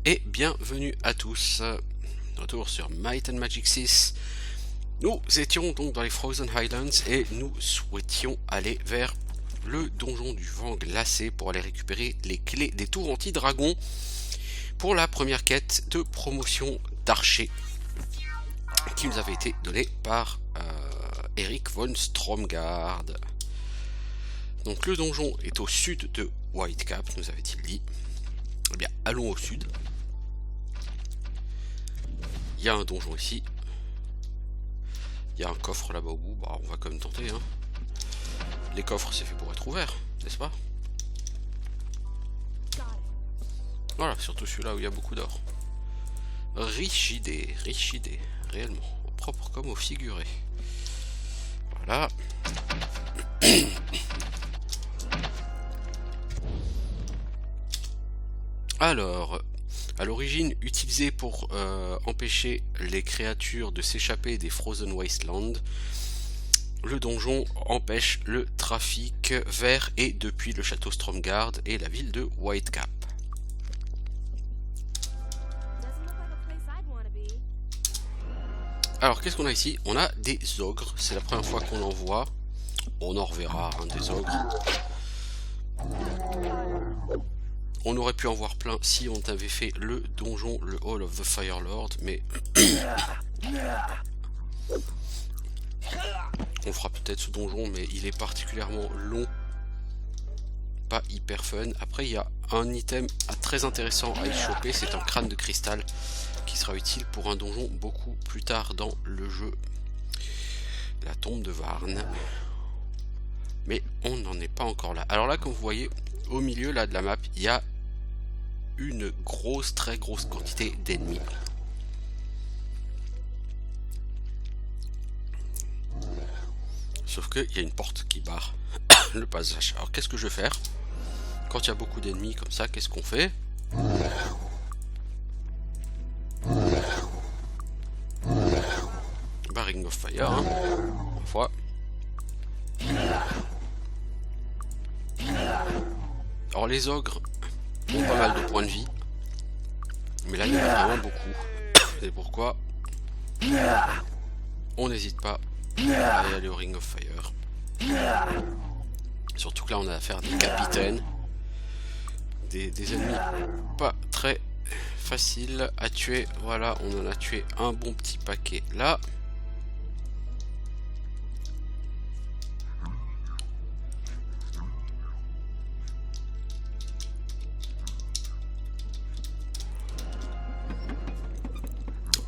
Et bienvenue à tous. Retour sur Might and Magic 6. Nous étions donc dans les Frozen Highlands et nous souhaitions aller vers le donjon du vent glacé pour aller récupérer les clés des tours anti-dragon pour la première quête de promotion d'archer qui nous avait été donnée par Eric von Stromgard. Donc le donjon est au sud de Whitecap, nous avait-il dit. Eh bien, allons au sud. Il y a un donjon ici. Il y a un coffre là-bas au bout. Bah, on va quand même tenter. Hein. Les coffres, c'est fait pour être ouverts, n'est-ce pas? Voilà, surtout celui-là où il y a beaucoup d'or. Riche idée, réellement. Propre comme au figuré. Voilà. Alors, à l'origine utilisé pour empêcher les créatures de s'échapper des Frozen Wasteland, le donjon empêche le trafic vers et depuis le château Stromgard et la ville de Whitecap. Alors qu'est-ce qu'on a ici? On a des ogres, c'est la première fois qu'on en voit. On en reverra hein, des ogres. On aurait pu en voir plein si on avait fait le donjon, le Hall of the Fire Lord, mais on fera peut-être ce donjon, mais il est particulièrement long, pas hyper fun. Après, il y a un item très intéressant à y choper, c'est un crâne de cristal qui sera utile pour un donjon beaucoup plus tard dans le jeu, la tombe de Varn. Mais on n'en est pas encore là. Alors là, comme vous voyez, au milieu là de la map, il y a une grosse, très grosse quantité d'ennemis. Sauf qu'il y a une porte qui barre le passage. Alors qu'est-ce que je vais faire? Quand il y a beaucoup d'ennemis comme ça, qu'est-ce qu'on fait? Bah, Ring of Fire, hein, parfois. Alors les ogres ont pas mal de points de vie, mais là il y en a vraiment beaucoup. C'est pourquoi on n'hésite pas à aller au Ring of Fire. Surtout que là on a affaire à des capitaines, des ennemis pas très faciles à tuer. Voilà, on en a tué un bon petit paquet là.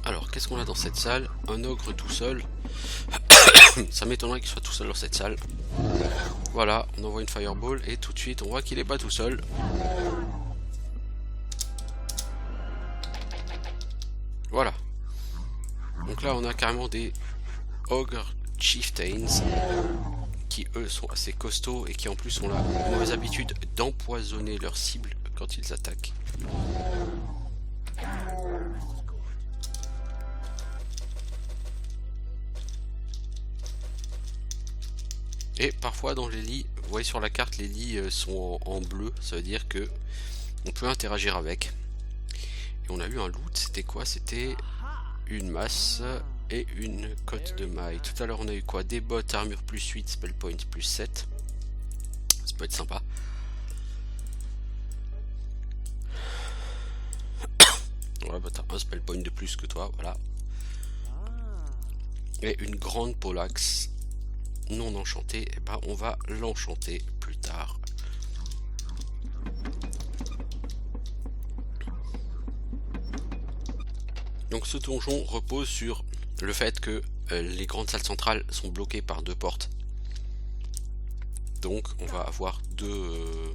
Alors, qu'est-ce qu'on a dans cette salle? Un ogre tout seul. Ça m'étonnerait qu'il soit tout seul dans cette salle. Voilà, on envoie une fireball et tout de suite on voit qu'il est pas tout seul. Voilà. Donc là on a carrément des ogre chieftains qui eux sont assez costauds et qui en plus ont la mauvaise habitude d'empoisonner leurs cibles quand ils attaquent. Et parfois dans les lits, vous voyez sur la carte, les lits sont en bleu, ça veut dire que on peut interagir avec. Et on a eu un loot, c'était quoi? C'était une masse et une cote de maille. Tout à l'heure on a eu quoi? Des bottes, armure plus 8, spell point plus 7. Ça peut être sympa. Voilà, bah t'as un spell point de plus que toi, voilà. Et une grande polaxe non enchantée, et ben on va l'enchanter plus tard. Donc ce donjon repose sur le fait que les grandes salles centrales sont bloquées par deux portes. Donc on va avoir deux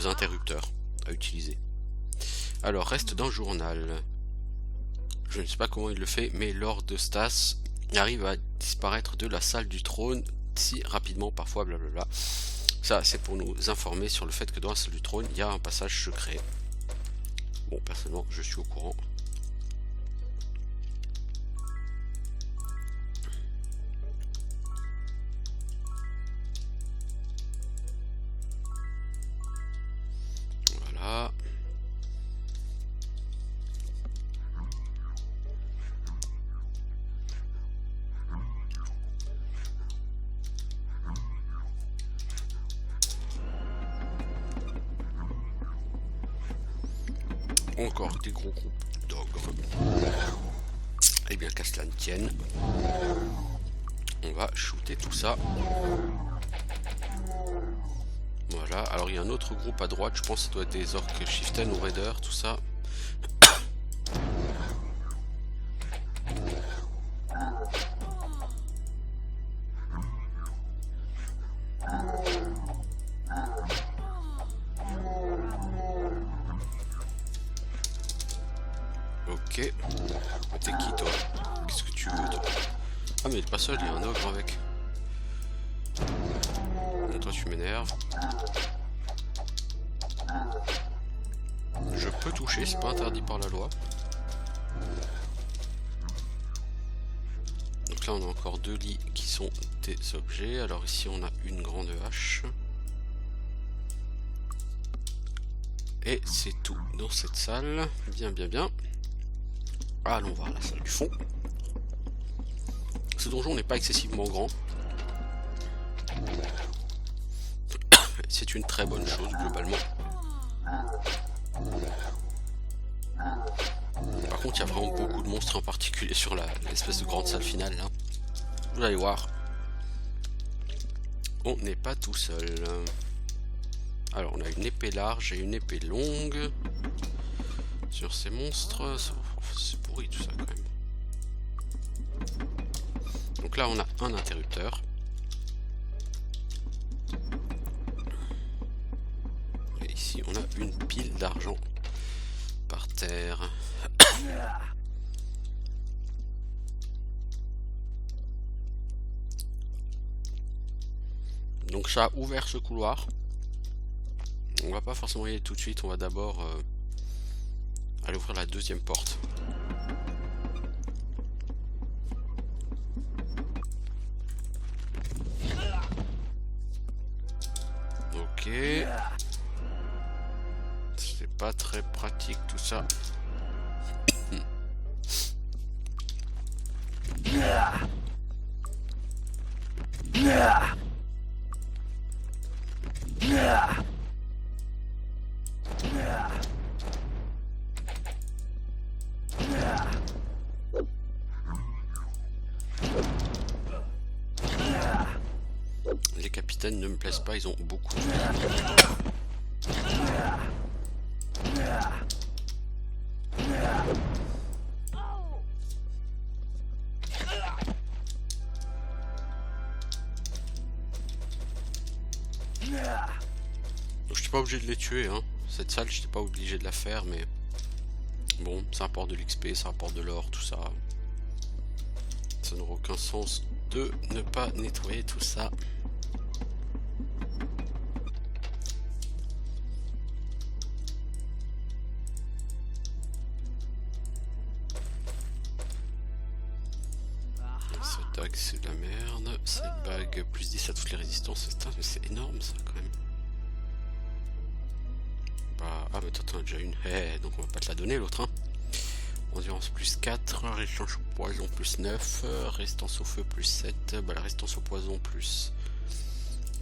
interrupteurs à utiliser. Alors reste d'un journal. Je ne sais pas comment il le fait, mais Lord de Stas arrive à disparaître de la salle du trône si rapidement, parfois blablabla. Ça c'est pour nous informer sur le fait que dans la salle du trône il y a un passage secret. Bon, personnellement je suis au courant. Voilà. encore des gros groupes d'ogres. Et bien qu'à cela ne tienne, on va shooter tout ça. Voilà, alors il y a un autre groupe à droite, je pense que ça doit être des orques chieftain ou raiders, tout ça. Ok. T'es qui toi? Qu'est-ce que tu veux toi? Ah mais il est pas seul, il y a un ogre avec. Bon, toi tu m'énerves. Je peux toucher, c'est pas interdit par la loi. Donc là on a encore 2 lits qui sont des objets. Alors ici on a une grande hache. Et c'est tout dans cette salle. Bien bien bien. Allons voir la salle du fond. Ce donjon n'est pas excessivement grand. C'est une très bonne chose globalement. Par contre il y a vraiment beaucoup de monstres, en particulier sur l'espèce de grande salle finale là. Vous allez voir. On n'est pas tout seul. Alors on a une épée large et une épée longue. Sur ces monstres, c'est pourri tout ça quand même. Donc là on a un interrupteur. Et ici on a une pile d'argent par terre. Donc ça a ouvert ce couloir. On va pas forcément y aller tout de suite, on va d'abord aller ouvrir la deuxième porte. Ok. C'est pas très pratique tout ça. Les capitaines ne me plaisent pas, ils ont beaucoup de... Donc je suis pas obligé de les tuer, hein. Cette salle, je n'étais pas obligé de la faire, mais bon, ça apporte de l'XP, ça apporte de l'or, tout ça. Ça n'aura aucun sens de ne pas nettoyer tout ça. Cette dague c'est de la merde. Cette bague plus 10 à toutes les résistances. Mais c'est énorme ça quand même. Bah, ah mais t'en as déjà une. Donc on va pas te la donner l'autre, hein. Endurance plus 4, résistance au poison plus 9, résistance au feu plus 7, bah la résistance au poison plus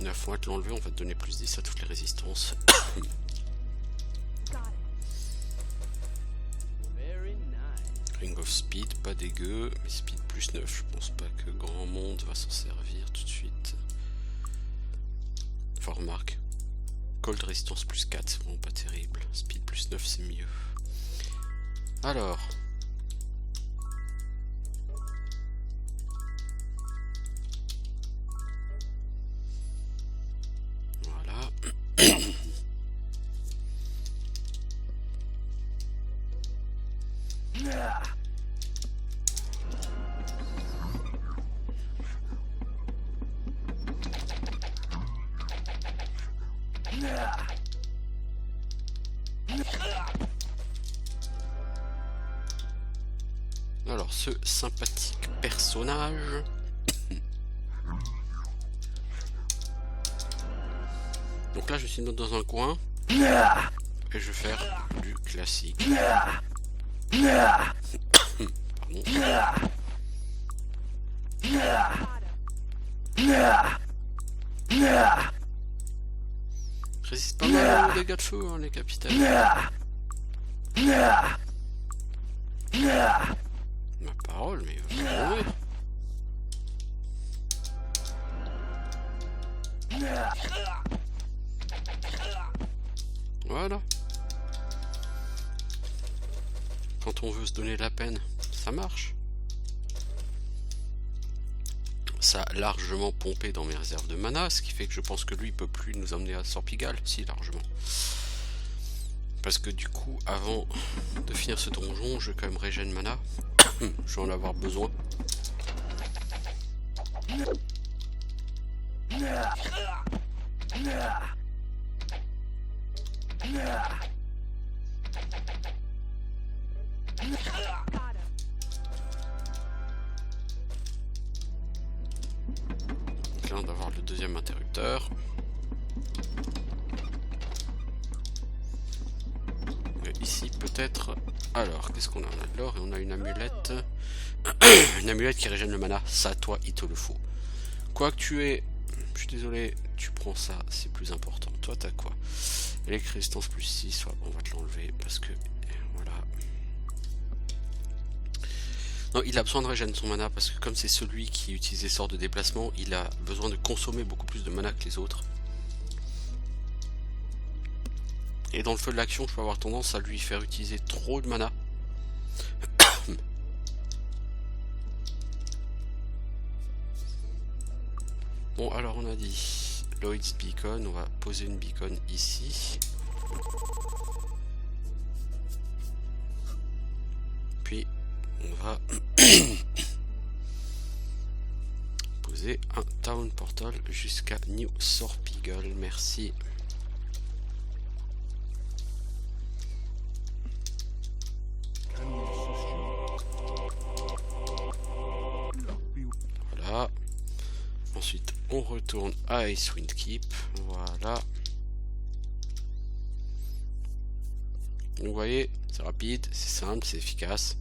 9, on va te l'enlever, on va te donner plus 10 à toutes les résistances. Ring of Speed, pas dégueu, mais Speed plus 9, je pense pas que grand monde va s'en servir tout de suite. Enfin remarque, Cold résistance plus 4, c'est vraiment pas terrible, Speed plus 9 c'est mieux. Alors, voilà. Alors ce sympathique personnage. Donc là je suis dans un coin et je vais faire du classique. Pardon. Résiste pas mal aux dégâts de feu, hein, les capitaines. Ma parole, mais il va pas mourir. Voilà. Quand on veut se donner la peine, ça marche. Ça a largement pompé dans mes réserves de mana, ce qui fait que je pense que lui il peut plus nous emmener à Sorpigal, si largement. Parce que du coup, avant de finir ce donjon, je vais quand même régénérer mana. Je vais en avoir besoin. Donc là, on va avoir le deuxième interrupteur. Ici, peut-être... Alors, qu'est-ce qu'on a? On a de l'or et on a une amulette. Une amulette qui régène le mana. Ça, toi, il te le faut. Quoi que tu aies... Je suis désolé, tu prends ça, c'est plus important. Toi, t'as quoi? Électrique résistance plus 6. Ouais, on va te l'enlever parce que... Voilà. Non, il a besoin de régénérer son mana parce que comme c'est celui qui utilise les sorts de déplacement, il a besoin de consommer beaucoup plus de mana que les autres. Et dans le feu de l'action, je peux avoir tendance à lui faire utiliser trop de mana. Bon, alors on a dit Lloyd's Beacon, on va poser une beacon ici. Puis on va poser un Town Portal jusqu'à New Sorpigal, merci. Voilà. Ensuite, on retourne à Icewind Keep. Voilà. Vous voyez, c'est rapide, c'est simple, c'est efficace.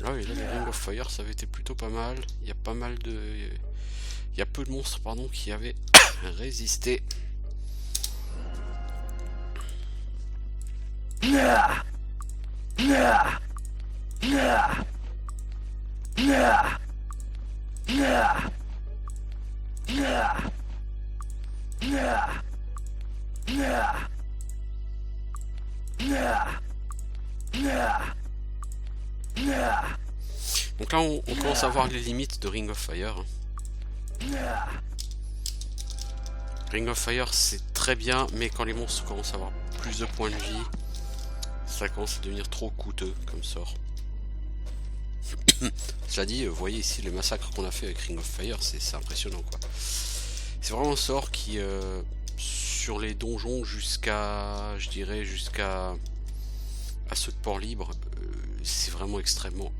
Ah oui, là, les Ring of Fire, ça avait été plutôt pas mal. Il y a pas mal de... Il y a peu de monstres, pardon, qui avaient résisté. Donc là, on commence à voir les limites de Ring of Fire. Ring of Fire, c'est très bien, mais quand les monstres commencent à avoir plus de points de vie, ça commence à devenir trop coûteux comme sort. Cela dit, vous voyez ici le massacre qu'on a fait avec Ring of Fire, c'est impressionnant quoi. C'est vraiment un sort qui, sur les donjons jusqu'à, je dirais, jusqu'à ceux de port libre, c'est vraiment extrêmement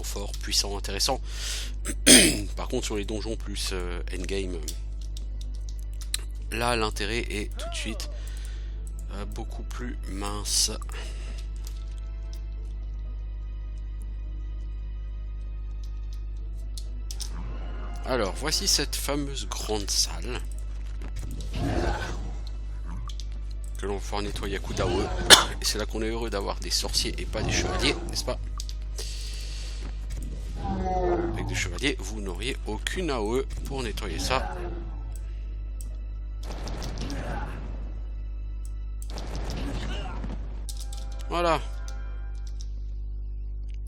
fort, puissant, intéressant. Par contre, sur les donjons plus endgame, là l'intérêt est tout de suite beaucoup plus mince. Alors, voici cette fameuse grande salle que l'on va pouvoir nettoyer à coups d'AOE. Et c'est là qu'on est heureux d'avoir des sorciers et pas des chevaliers, n'est-ce pas? Avec des chevaliers, vous n'auriez aucune AOE pour nettoyer ça. Voilà.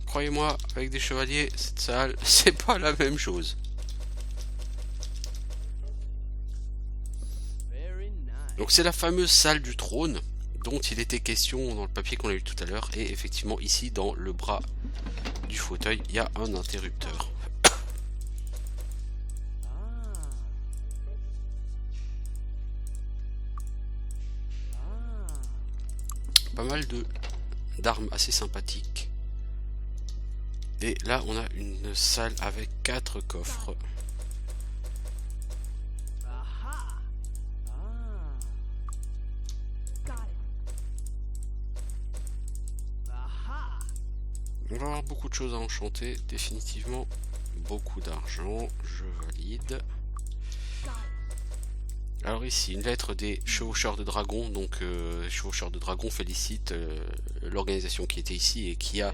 Croyez-moi, avec des chevaliers, cette salle, c'est pas la même chose. Donc c'est la fameuse salle du trône dont il était question dans le papier qu'on a eu tout à l'heure. Et effectivement, ici, dans le bras du fauteuil, il y a un interrupteur. Pas mal d'armes assez sympathiques. Et là, on a une salle avec 4 coffres. On va avoir beaucoup de choses à enchanter, définitivement. Beaucoup d'argent, je valide. Alors ici, une lettre des chevaucheurs de dragons. Donc les chevaucheurs de dragons félicitent l'organisation qui était ici et qui a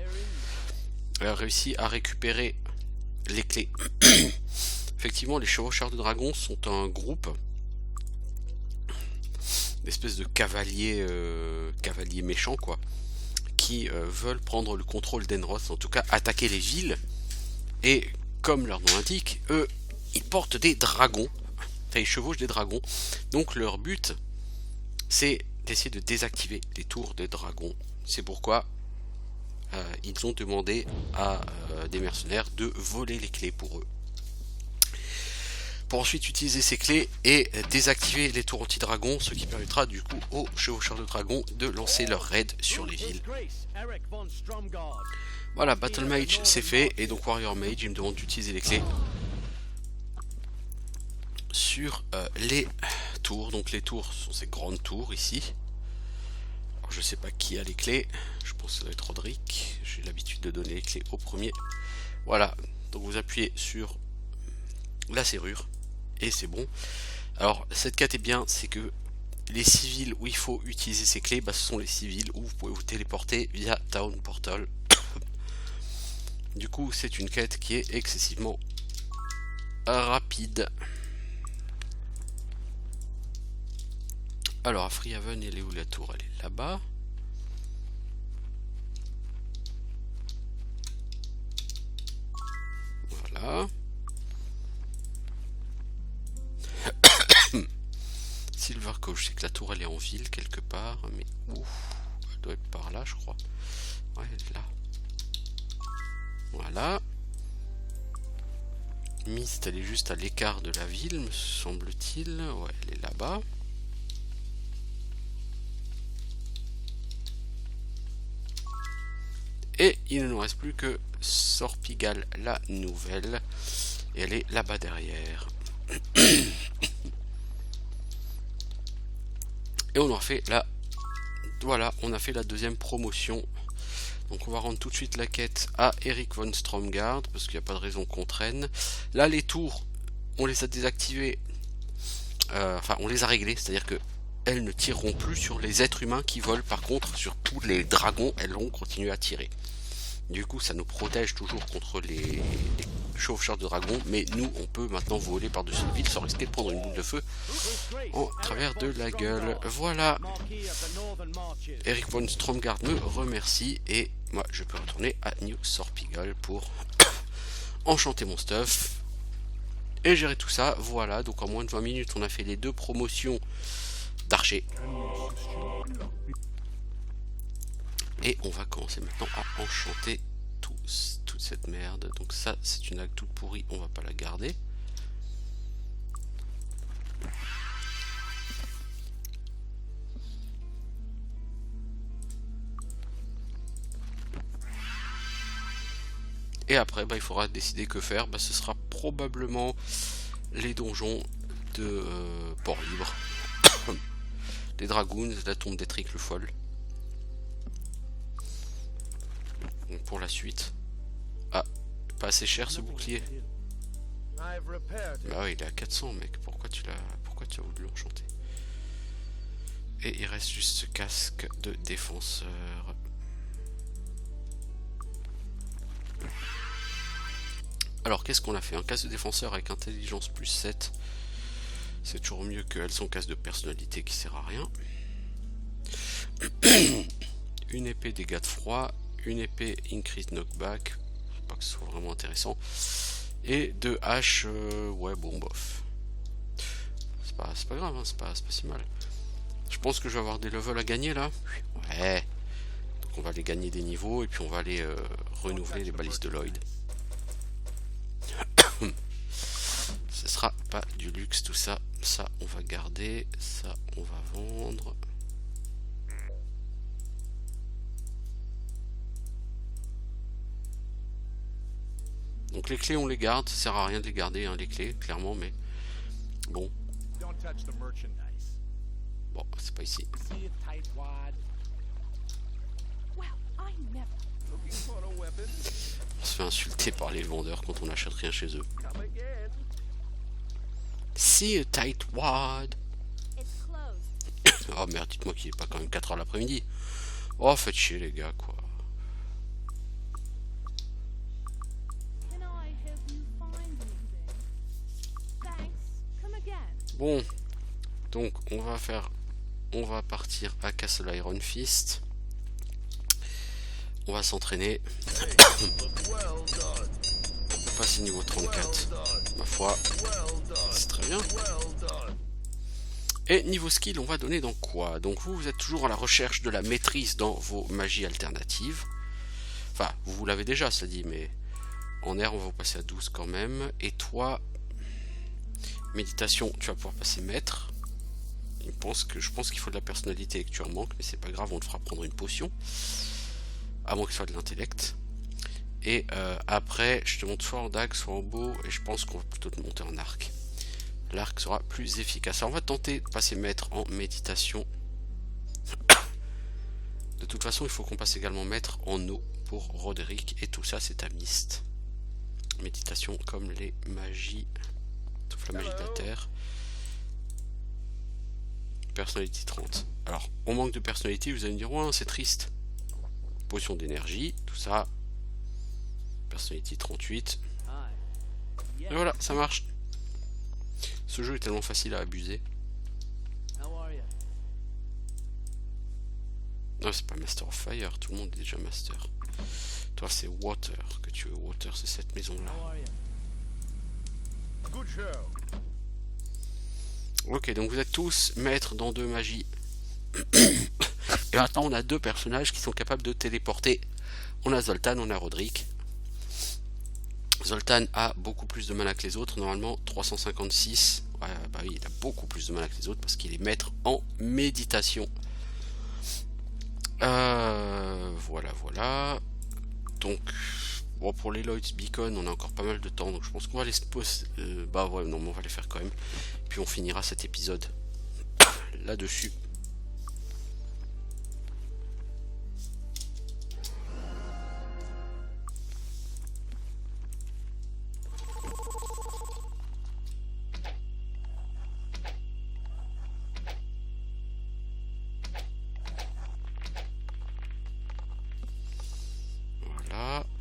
réussi à récupérer les clés. Effectivement, les chevaucheurs de dragons sont un groupe d'espèces de cavaliers, cavaliers méchants quoi, qui veulent prendre le contrôle d'Enroth, en tout cas attaquer les villes. Et comme leur nom l'indique, eux, ils portent des dragons. Enfin, ils chevauchent des dragons. Donc leur but, c'est d'essayer de désactiver les tours des dragons. C'est pourquoi ils ont demandé à des mercenaires de voler les clés pour eux. Pour ensuite utiliser ces clés et désactiver les tours anti-dragons, ce qui permettra du coup aux chevaucheurs de dragons de lancer leur raid sur les villes. Voilà, Battle Mage c'est fait, et donc Warrior Mage il me demande d'utiliser les clés sur les tours. Donc les tours sont ces grandes tours ici. Alors, je sais pas qui a les clés, je pense que ça doit être Roderick, j'ai l'habitude de donner les clés au premier. Voilà, donc vous appuyez sur la serrure et c'est bon. Alors cette quête est bien, c'est que les civils où il faut utiliser ces clés, ce sont les civils où vous pouvez vous téléporter via Town Portal. Du coup c'est une quête qui est excessivement rapide. Alors à Freehaven, elle est où la tour? Elle est là-bas. Voilà. Silver Coach, c'est que la tour elle est en ville quelque part, mais où? Elle doit être par là je crois. Ouais, elle est là. Voilà. Mist, elle est juste à l'écart de la ville, me semble-t-il. Ouais, elle est là-bas. Et il ne nous reste plus que Sorpigal la nouvelle. Et elle est là-bas derrière. Et on aura fait la... Voilà, on a fait la deuxième promotion. Donc on va rendre tout de suite la quête à Eric von Stromgard, parce qu'il n'y a pas de raison qu'on traîne. Là les tours, on les a désactivées. Enfin on les a réglées, c'est-à-dire que elles ne tireront plus sur les êtres humains qui volent. Par contre sur tous les dragons, elles vont continuer à tirer. Du coup ça nous protège toujours contre les chevaucheurs de dragons, mais nous on peut maintenant voler par-dessus les villes sans risquer de prendre une boule de feu en travers de la gueule. Voilà, Eric von Stromgard me remercie et moi je peux retourner à New Sorpigal pour enchanter mon stuff et gérer tout ça. Voilà, donc en moins de 20 minutes on a fait les deux promotions d'archer. Et on va commencer maintenant à enchanter toute cette merde. Donc ça, c'est une hague toute pourrie, on va pas la garder. Et après, il faudra décider que faire. Ce sera probablement les donjons de Port-Libre. Les Dragoons, la tombe d'Etric le Folle. Pour la suite. Ah, pas assez cher ce bouclier. Bah oui, il est à 400 mec, pourquoi tu as voulu l'enchanter? Et il reste juste ce casque de défenseur. Alors qu'est-ce qu'on a fait? Un casque de défenseur avec intelligence plus 7. C'est toujours mieux que son casque de personnalité qui sert à rien. Une épée dégâts de froid. Une épée increase knockback, pas que ce soit vraiment intéressant, et deux haches, ouais bon bof, c'est pas grave, hein, c'est pas si mal. Je pense que je vais avoir des levels à gagner là, ouais, donc on va aller gagner des niveaux et puis on va aller renouveler les balises de Lloyd. Ce sera pas du luxe tout ça, ça on va garder, ça on va vendre. Donc les clés on les garde, ça sert à rien de les garder hein, les clés clairement, mais bon. Bon, c'est pas ici. fait insulter par les vendeurs quand on n'achète rien chez eux. See a tight wad. Oh merde, dites-moi qu'il est pas quand même 4h l'après-midi. Oh, faites chier les gars, quoi. Bon, donc on va partir à Castle Iron Fist. On va s'entraîner. On va passer niveau 34. Ma foi, c'est très bien. Et niveau skill, on va donner dans quoi? Donc vous êtes toujours à la recherche de la maîtrise dans vos magies alternatives. Enfin, vous l'avez déjà, ça dit, mais en air, on va vous passer à 12 quand même. Et toi, méditation, tu vas pouvoir passer maître. Je pense qu'il faut de la personnalité et que tu en manques, mais c'est pas grave, on te fera prendre une potion. À moins que ce soit de l'intellect. Et après, je te monte soit en dague, soit en bow, et je pense qu'on va plutôt te monter en arc. L'arc sera plus efficace. Alors on va tenter de passer maître en méditation. De toute façon, il faut qu'on passe également maître en eau pour Roderick, et tout ça c'est à Myst. Méditation comme les magies, sauf la magie de la terre. Personnalité 30. Alors, on manque de personnalité, vous allez me dire, ouais, c'est triste. Potion d'énergie, tout ça. Personnalité 38. Et voilà, ça marche. Ce jeu est tellement facile à abuser. Non, c'est pas Master of Fire, tout le monde est déjà Master. Toi, c'est Water que tu veux. Water, c'est cette maison-là. Ok, donc vous êtes tous maîtres dans 2 magies. Et maintenant, on a 2 personnages qui sont capables de téléporter. On a Zoltan, on a Roderick. Zoltan a beaucoup plus de mana que les autres, normalement 356. Ouais, bah oui, il a beaucoup plus de mana que les autres parce qu'il est maître en méditation. Voilà. Donc, bon, pour les Lloyd's Beacon, on a encore pas mal de temps, donc je pense qu'on va les poser. Bah ouais, non, mais on va les faire quand même. Puis on finira cet épisode là-dessus.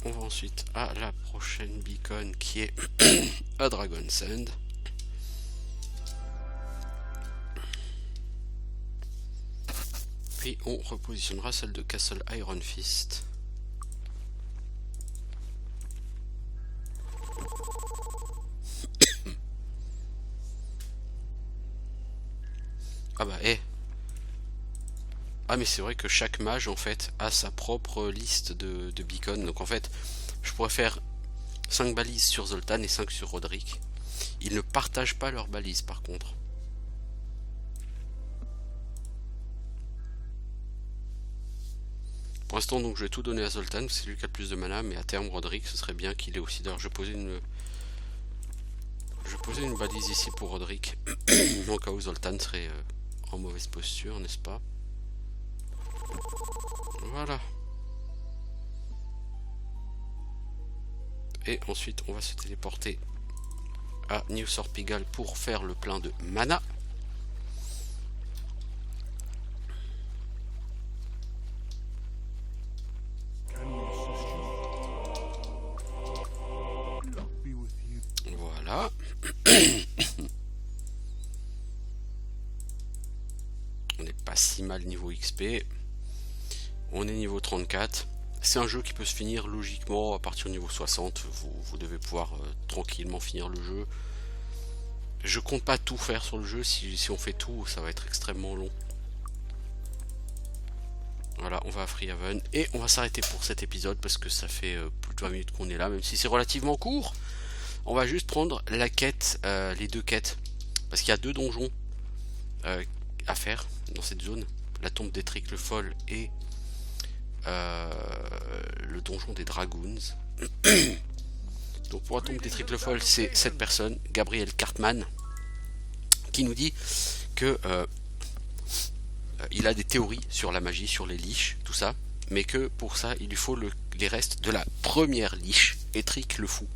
On va ensuite à la prochaine beacon qui est à Dragon's End. Puis on repositionnera celle de Castle Iron Fist. Ah bah Ah mais c'est vrai que chaque mage en fait a sa propre liste de beacons. Donc en fait je pourrais faire 5 balises sur Zoltan et 5 sur Roderick. Ils ne partagent pas leurs balises par contre. Pour l'instant donc je vais tout donner à Zoltan, c'est lui qui a le plus de mana, mais à terme Roderick ce serait bien qu'il ait aussi. D'ailleurs je vais poser une balise ici pour Roderick. Au cas où Zoltan serait en mauvaise posture, n'est-ce pas? Voilà. Et ensuite on va se téléporter à New Sorpigal pour faire le plein de mana. Voilà. On n'est pas si mal niveau XP. On est niveau 34. C'est un jeu qui peut se finir logiquement à partir du niveau 60. Vous devez pouvoir tranquillement finir le jeu. Je compte pas tout faire sur le jeu. Si on fait tout, ça va être extrêmement long. Voilà, on va à Freehaven. Et on va s'arrêter pour cet épisode parce que ça fait plus de 20 minutes qu'on est là. Même si c'est relativement court. On va juste prendre la quête, les 2 quêtes. Parce qu'il y a 2 donjons à faire dans cette zone. La tombe d'Etric le Foll et le donjon des Dragoons. Donc pour la tombe d'Etric le Foll, c'est cette personne, Gabriel Cartman, qui nous dit que il a des théories sur la magie, sur les liches, tout ça, mais que pour ça il lui faut les restes de la première liche Étric le fou.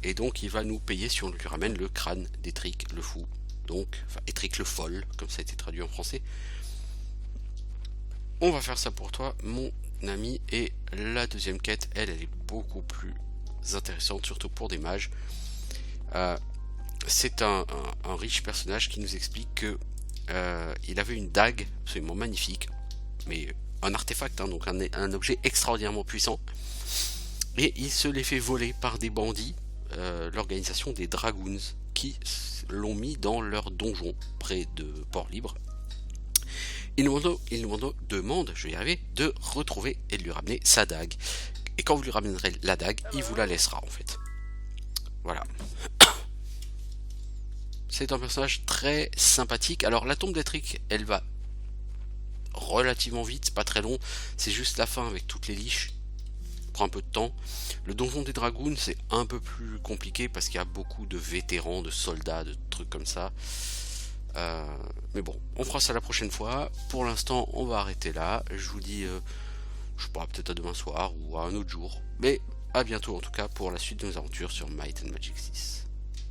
Et donc il va nous payer si on lui ramène le crâne d'Étric le fou. Donc, enfin Étric le folle, comme ça a été traduit en français. On va faire ça pour toi, mon ami. Et la deuxième quête, elle est beaucoup plus intéressante, surtout pour des mages. C'est un riche personnage qui nous explique que il avait une dague absolument magnifique, mais un artefact, hein, donc un objet extraordinairement puissant. Et il se l'est fait voler par des bandits, l'organisation des Dragoons, qui l'ont mis dans leur donjon près de Port-Libre. Il nous demande, je vais y arriver, de retrouver et de lui ramener sa dague. Et quand vous lui ramènerez la dague, il vous la laissera en fait. Voilà. C'est un personnage très sympathique. Alors la tombe d'Étric, elle va relativement vite, pas très long. C'est juste la fin avec toutes les liches. Prend un peu de temps. Le donjon des Dragoons, c'est un peu plus compliqué parce qu'il y a beaucoup de vétérans, de soldats, de trucs comme ça. Mais bon, on fera ça la prochaine fois. Pour l'instant, on va arrêter là. Je vous dis, je sais pas, peut-être à demain soir ou à un autre jour. Mais à bientôt en tout cas pour la suite de nos aventures sur Might and Magic 6.